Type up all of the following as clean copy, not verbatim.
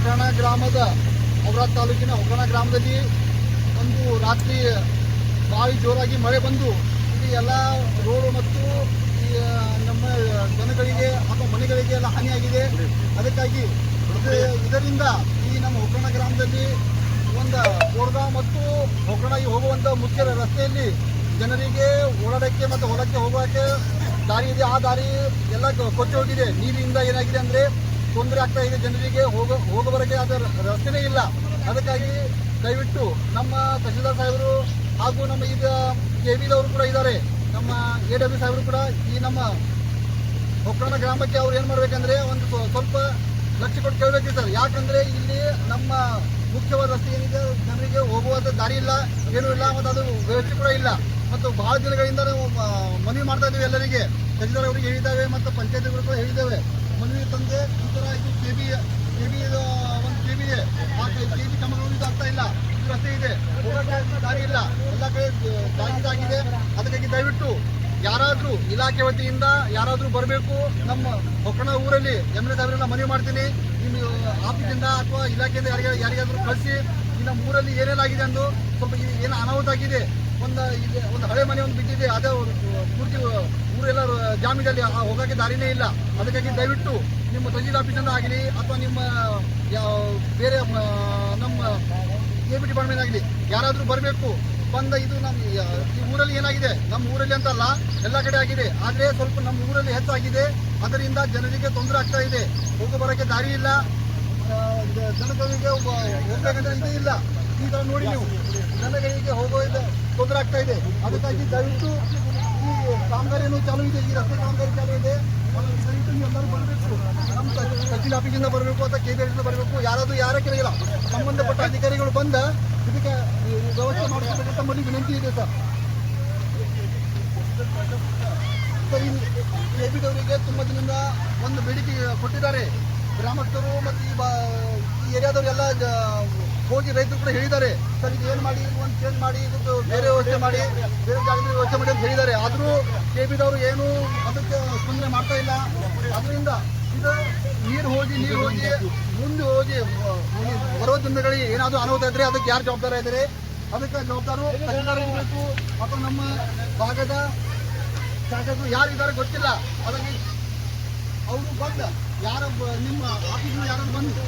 ಒಗ್ಗರಣ ಗ್ರಾಮದ ಔರಾದ್ ತಾಲೂಕಿನ ಒಗ್ಗರಣ ಗ್ರಾಮದಲ್ಲಿ ಒಂದು ರಾತ್ರಿ ಭಾರಿ ಜೋರಾಗಿ ಮಳೆ ಬಂದು ಇಲ್ಲಿ ಎಲ್ಲ ರೋಡು ಮತ್ತು ಈ ನಮ್ಮ ಜನಗಳಿಗೆ ಅಥವಾ ಮನೆಗಳಿಗೆ ಎಲ್ಲ ಹಾನಿಯಾಗಿದೆ. ಅದಕ್ಕಾಗಿ ಇದರಿಂದ ಈ ನಮ್ಮ ಒಗ್ಗರಣ ಗ್ರಾಮದಲ್ಲಿ ಒಂದು ಗೋರ್ಗಾಂವ್ ಮತ್ತು ಒಗ್ಗರಣಗೆ ಹೋಗುವಂಥ ಮುಖ್ಯ ರಸ್ತೆಯಲ್ಲಿ ಜನರಿಗೆ ಓಡಾಡೋಕ್ಕೆ ಮತ್ತು ಹೊಲಕ್ಕೆ ಹೋಗೋಕ್ಕೆ ದಾರಿ ಇದೆ. ಆ ದಾರಿ ಎಲ್ಲ ಕೊಚ್ಚಿ ಹೋಗಿದೆ. ನೀರಿನಿಂದ ಏನಾಗಿದೆ ಅಂದರೆ ತೊಂದರೆ ಆಗ್ತಾ ಇದೆ ಜನರಿಗೆ. ಹೋಗೋವರೆಗೆ ಅದರ ರಸ್ತೆನೇ ಇಲ್ಲ. ಅದಕ್ಕಾಗಿ ದಯವಿಟ್ಟು ನಮ್ಮ ತಹಶೀಲ್ದಾರ್ ಸಾಹೇಬರು ಹಾಗೂ ನಮ್ಮ ಈಗ KBದವರು ಕೂಡ ಇದ್ದಾರೆ, ನಮ್ಮ AW ಸಾಹೇಬರು ಕೂಡ ಈ ನಮ್ಮ ಒಗ್ಗರಣ ಗ್ರಾಮಕ್ಕೆ ಅವ್ರು ಏನು ಮಾಡಬೇಕಂದ್ರೆ ಒಂದು ಸ್ವಲ್ಪ ಲಕ್ಷ್ಯ ಕೊಟ್ಟು ಕೇಳಬೇಕು ಸರ್. ಯಾಕಂದರೆ ಇಲ್ಲಿ ನಮ್ಮ ಮುಖ್ಯವಾದ ರಸ್ತೆ ಏನಿದೆ ಜನರಿಗೆ ಹೋಗುವಂಥ ದಾರಿ ಇಲ್ಲ, ಏನೂ ಇಲ್ಲ, ಮತ್ತು ಅದು ವ್ಯವಸ್ಥೆ ಕೂಡ ಇಲ್ಲ. ಮತ್ತು ಬಹಳ ದಿನಗಳಿಂದ ನಾವು ಮನವಿ ಮಾಡ್ತಾ ಇದ್ದೀವಿ ಎಲ್ಲರಿಗೆ, ತಹಶೀಲ್ದಾರ್ ಅವರಿಗೆ ಹೇಳಿದ್ದೇವೆ ಮತ್ತು ಪಂಚಾಯತ್ಗಳು ಕೂಡ ಹೇಳಿದ್ದೇವೆ. ಮನವಿ ತಂದೆ ಈ ಥರ ಇದು KB ಒಂದು KB ಇದೆ, ಆ KB ಕ್ರಮಗಳು ಇದು ಆಗ್ತಾ ಇಲ್ಲ. ಇದು ರಸ್ತೆ ಇದೆ, ಹೋಗೋಕ್ಕೆ ದಾರಿ ಇಲ್ಲ, ಎಲ್ಲ ಕಡೆ ದಾಗಿದೆ. ಅದಕ್ಕಾಗಿ ದಯವಿಟ್ಟು ಯಾರಾದರೂ ಇಲಾಖೆ ವತಿಯಿಂದ ಯಾರಾದರೂ ಬರಬೇಕು. ನಮ್ಮ ಒಗ್ಗರಣ ಊರಲ್ಲಿ MLA ಸಾಹೇಬರೆಲ್ಲ ಮನವಿ ಮಾಡ್ತೀನಿ, ನಿಮ್ಮ ಆಫೀಸಿಂದ ಅಥವಾ ಇಲಾಖೆಯಿಂದ ಯಾರಿಗಾದರೂ ಕಳಿಸಿ ಈ ನಮ್ಮ ಊರಲ್ಲಿ ಏನೇನಾಗಿದೆ ಅಂದು ಸ್ವಲ್ಪ ಏನು ಅನಾಹುತ ಆಗಿದೆ. ಒಂದು ಹಳೆ ಮನೆ ಒಂದು ಬಿದ್ದಿದೆ, ಅದೇ ಪೂರ್ತಿ ಊರೆಲ್ಲ ಜಾಮೀನಲ್ಲಿ ಹೋಗೋಕ್ಕೆ ದಾರಿನೇ ಇಲ್ಲ. ಅದಕ್ಕಾಗಿ ದಯವಿಟ್ಟು ನಿಮ್ಮ ತಹಶೀಲ್ ಆಫೀಸಿಂದ ಆಗಲಿ ಅಥವಾ ನಿಮ್ಮ ಬೇರೆ ನಮ್ಮ KB ಡಿಪಾರ್ಟ್ಮೆಂಟ್ ಆಗಲಿ ಯಾರಾದರೂ ಬರಬೇಕು. ಇದು ನಮ್ಮ ಈ ಊರಲ್ಲಿ ಏನಾಗಿದೆ, ನಮ್ಮ ಊರಲ್ಲಿ ಅಂತಲ್ಲ ಎಲ್ಲ ಕಡೆ ಆಗಿದೆ, ಆದರೆ ಸ್ವಲ್ಪ ನಮ್ಮ ಊರಲ್ಲಿ ಹೆಚ್ಚಾಗಿದೆ. ಅದರಿಂದ ಜನರಿಗೆ ತೊಂದರೆ ಆಗ್ತಾ ಇದೆ, ಹೋಗೋ ಬರೋಕ್ಕೆ ದಾರಿ ಇಲ್ಲ, ಜನಗಳಿಗೆ ಹೋಗ್ಬೇಕಂದ್ರೆ ಇದೇ ಇಲ್ಲ. ಈ ಥರ ನೋಡಿ ನೀವು ಜನಗಳಿಗೆ ಹೋಗೋ ತೊಂದರೆ ಆಗ್ತಾ ಇದೆ. ಅದಕ್ಕಾಗಿ ದಯವಿಟ್ಟು ಈ ಕಾಮಗಾರಿಯನ್ನು ಚಾಲೂ ಇದೆ, ಈ ರಸ್ತೆ ಕಾಮಗಾರಿ ಚಾಲೂ ಇದೆ. ದಯವಿಟ್ಟು ನೀವು ಎಲ್ಲರೂ ಬರಬೇಕು, ನಮ್ಮ ತಹಶೀಲ್ ಆಫೀಸಿಂದ ಬರಬೇಕು ಅಥವಾ KB ಆಫೀಸಿಂದ ಬರಬೇಕು. ಯಾರೇ ಕೇಳಿಲ್ಲ, ಸಂಬಂಧಪಟ್ಟ ಅಧಿಕಾರಿಗಳು ಬಂದ ಇದಕ್ಕೆ ವ್ಯವಸ್ಥೆ ಮಾಡಬೇಕಂತ ತಮ್ಮಲ್ಲಿ ವಿನಂತಿ ಇದೆ ಸರ್. ಈ KBದವರಿಗೆ ತುಂಬ ದಿನದಿಂದ ಒಂದು ಬೇಡಿಕೆ ಕೊಟ್ಟಿದ್ದಾರೆ ಗ್ರಾಮಸ್ಥರು ಮತ್ತು ಈ ಏರಿಯಾದವರೆಲ್ಲ ಹೋಗಿ ರೈತರು ಕೂಡ ಹೇಳಿದ್ದಾರೆ, ಸರ್ ಇದು ಏನು ಮಾಡಿ ಒಂದು ಚೇಂಜ್ ಮಾಡಿ, ಇದಕ್ಕೆ ಬೇರೆ ವ್ಯವಸ್ಥೆ ಮಾಡಿ, ಬೇರೆ ಜಾಗದಲ್ಲಿ ವ್ಯವಸ್ಥೆ ಮಾಡಿ ಅಂತ ಹೇಳಿದ್ದಾರೆ. ಆದರೂ KBದವರು ಏನು ಅದಕ್ಕೆ ತೊಂದರೆ ಮಾಡ್ತಾ ಇಲ್ಲ. ಅದರಿಂದ ಇದು ನೀರು ಹೋಗಿ ಮುಂದೆ ಹೋಗಿ ಬರುವ ದಿನಗಳಿಗೆ ಏನಾದರೂ ಅನಾಹುತ ಇದ್ದರೆ ಅದಕ್ಕೆ ಯಾರು ಜವಾಬ್ದಾರ ಇದ್ದಾರೆ, ಅದಕ್ಕೆ ಜವಾಬ್ದಾರು ತಹಶೀಲ್ದಾರ್ ಇರಬೇಕು ಅಥವಾ ನಮ್ಮ ಭಾಗದ ಶಾಸಕರು ಯಾರಿದ್ದಾರೆ ಗೊತ್ತಿಲ್ಲ. ಅದಕ್ಕೆ ಅವರು ಬಂದು ನಿಮ್ಮ ಆಫೀಸಿನ ಯಾರು ಬಂದು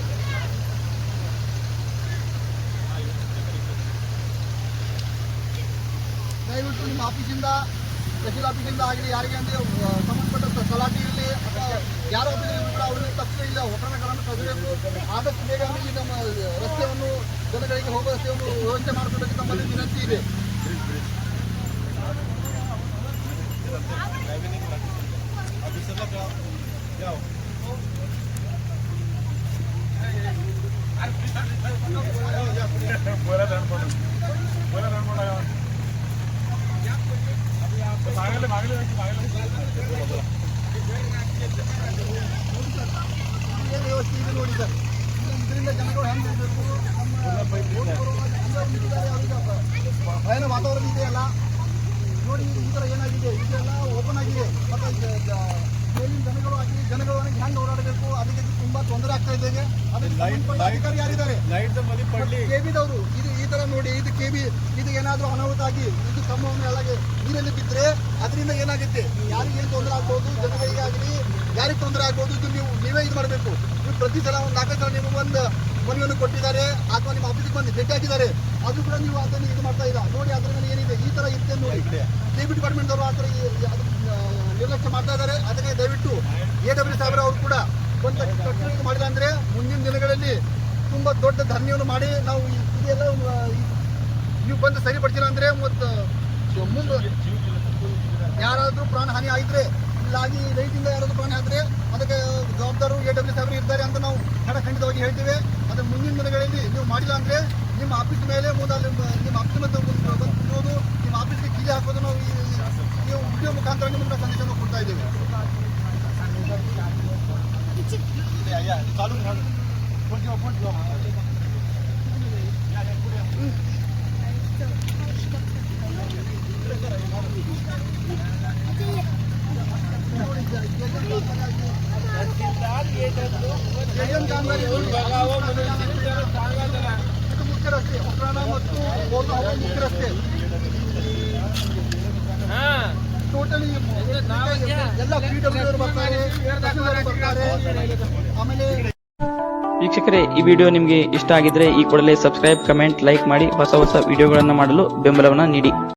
ದಯವಿಟ್ಟು ನಿಮ್ಮ ಆಫೀಸಿಂದ ತಹಶೀಲ್ ಆಫೀಸಿಂದ ಆಗಲಿ ಯಾರಿಗೆ ಅಂದರೆ ಸಂಬಂಧಪಟ್ಟ ಸಲಾಟಿ ಇರಲಿ ಅಥವಾ ಯಾರ ಆಫೀಸಲ್ಲಿ ಕೂಡ ಅವರಿಗೆ ತಕ್ಷಣ ಇಲ್ಲ ಒಗ್ಗರಣೆಗಳನ್ನು ಕದಬೇಕು. ಆದಷ್ಟು ಬೇಗ ಈ ನಮ್ಮ ರಸ್ತೆಯನ್ನು ಜನಗಳಿಗೆ ಹೋಗೋ ರಸ್ತೆಯನ್ನು ವ್ಯವಸ್ಥೆ ಮಾಡಿಕೊಡೋಕ್ಕೆ ತಮ್ಮಲ್ಲಿ ವಿನಂತಿ ಇದೆ. ಏನು ವ್ಯವಸ್ಥೆ ಇದೆ ನೋಡಿ ಸರ್, ಇದರಿಂದ ಜನಗಳು ಹೆಂಗೆ ಇರಬೇಕು, ಭಯನ ವಾತಾವರಣ ಇದೆಯಲ್ಲ ನೋಡಿ. ಈ ಥರ ಏನಾಗಿದೆ, ಇದೆಲ್ಲ ಓಪನ್ ಆಗಿದೆ ಮತ್ತು ಮೇಲಿನ ಜನಗಳು ಹೆಂಗೆ ಓಡಾಡಬೇಕು, ಅದಕ್ಕೆ ತುಂಬ ತೊಂದರೆ ಆಗ್ತಾ ಇದೆ. ಅದಕ್ಕೆ ಅಧಿಕಾರಿ ಯಾರಿದ್ದಾರೆ KBದವರು ಇದು ಈ ಥರ ನೋಡಿ, ಇದು KB ಇದು ಏನಾದರೂ ಅನಾಹುತ ಆಗಿ ಇದು ತಮ್ಮವನ್ನು ಎಲ್ಲ ನೀರಲ್ಲಿ ಬಿದ್ದರೆ ಅದರಿಂದ ಏನಾಗುತ್ತೆ, ಯಾರಿಗೆ ಏನು ತೊಂದರೆ ಆಗ್ಬೋದು, ಜನಗಳಿಗೆ ಆಗಲಿ ಯಾರಿಗೆ ತೊಂದರೆ ಆಗ್ಬೋದು, ಇದು ನೀವೇ ಇದು ಮಾಡಬೇಕು. ನೀವು ಪ್ರತಿ ಸಲ ಒಂದು 4 ಸಲ ನೀವು ಒಂದು ಮನವಿಯನ್ನು ಕೊಟ್ಟಿದ್ದಾರೆ ಅಥವಾ ನಿಮ್ಮ ಆಫೀಸಿಗೆ ಬಂದು ಭೇಟಿ ಹಾಕಿದ್ದಾರೆ, ಅದು ಕೂಡ ನೀವು ಅದನ್ನು ಇದು ಮಾಡ್ತಾ ಇಲ್ಲ ನೋಡಿ. ಅದರ ಮೇಲೆ ಏನಿದೆ ಈ ಥರ ಇರುತ್ತೆ ನೋಡಿ. KB ಡಿಪಾರ್ಟ್ಮೆಂಟ್ದವರು ಆ ಥರ ನಿರ್ಲಕ್ಷ್ಯ ಮಾಡ್ತಾ ಇದ್ದಾರೆ. ಅದಕ್ಕೆ ದಯವಿಟ್ಟು AW ಸಾಹೇಬ್ರು ಅವರು ಕೂಡ ಒಂದು ಇದು ಮಾಡಿಲ್ಲ ಅಂದರೆ ಮುಂದಿನ ದಿನಗಳಲ್ಲಿ ತುಂಬ ದೊಡ್ಡ ಧರಣಿಯನ್ನು ಮಾಡಿ ನಾವು ಇದೆಲ್ಲ ನೀವು ಬಂದು ಸರಿಪಡಿಸಿಲ್ಲ ಅಂದರೆ ಮತ್ತು ಮುಂದೆ ಯಾರಾದರೂ ಪ್ರಾಣ ಹಾನಿ ಆಗಿದ್ರೆ ಇಲ್ಲಾಗಿ ರೈತಿಂದ ಯಾರಾದರೂ ಪ್ರಾಣ ಆದರೆ ಅದಕ್ಕೆ ಜವಾಬ್ದಾರರು AW ಸಾಹೇಬರು ಇರ್ತಾರೆ ಅಂತ ನಾವು ಖಂಡಿತವಾಗಿ ಹೇಳ್ತೀವಿ. ಅದರ ಮುಂದಿನ ದಿನಗಳಲ್ಲಿ ನೀವು ಮಾಡಿಲ್ಲ ಅಂದರೆ ನಿಮ್ಮ ಆಫೀಸ್ ಮೇಲೆ ನಿಮ್ಮ ಆಫೀಸ್ ಬಂದು ನಿಮ್ಮ ಆಫೀಸ್ಗೆ ಕೀಲಿ ಹಾಕೋದು ನಾವು ಈ ವಿಡಿಯೋ ಮುಖಾಂತರ ನಿಮಗೆ ಸಂದೇಶವನ್ನು ಕೊಡ್ತಾ ಇದ್ದೀವಿ. ಜಯನ್ ಕಾಮಗಾರಿ ಇದು ಮುಖ್ಯ ರಸ್ತೆ, ಒಕ್ರಾಣ ಮತ್ತು ಗೋಲ್ಗಾಂವ್ ಮುಖ್ಯ ರಸ್ತೆ. ಟೋಟಲಿ ಎಲ್ಲ PWR ಬರ್ತಾರೆ, ತಹಸೀಲ್ದಾರ್ ಬರ್ತಾರೆ. ಆಮೇಲೆ ವೀಕ್ಷಕರೇ, ಈ ವಿಡಿಯೋ ನಿಮಗೆ ಇಷ್ಟ ಆಗಿದ್ರೆ ಈ ಕೂಡಲೇ ಸಬ್ಸ್ಕ್ರೈಬ್, ಕಮೆಂಟ್, ಲೈಕ್ ಮಾಡಿ ಹೊಸ ವಿಡಿಯೋಗಳನ್ನು ಮಾಡಲು ಬೆಂಬಲವನ್ನು ನೀಡಿ.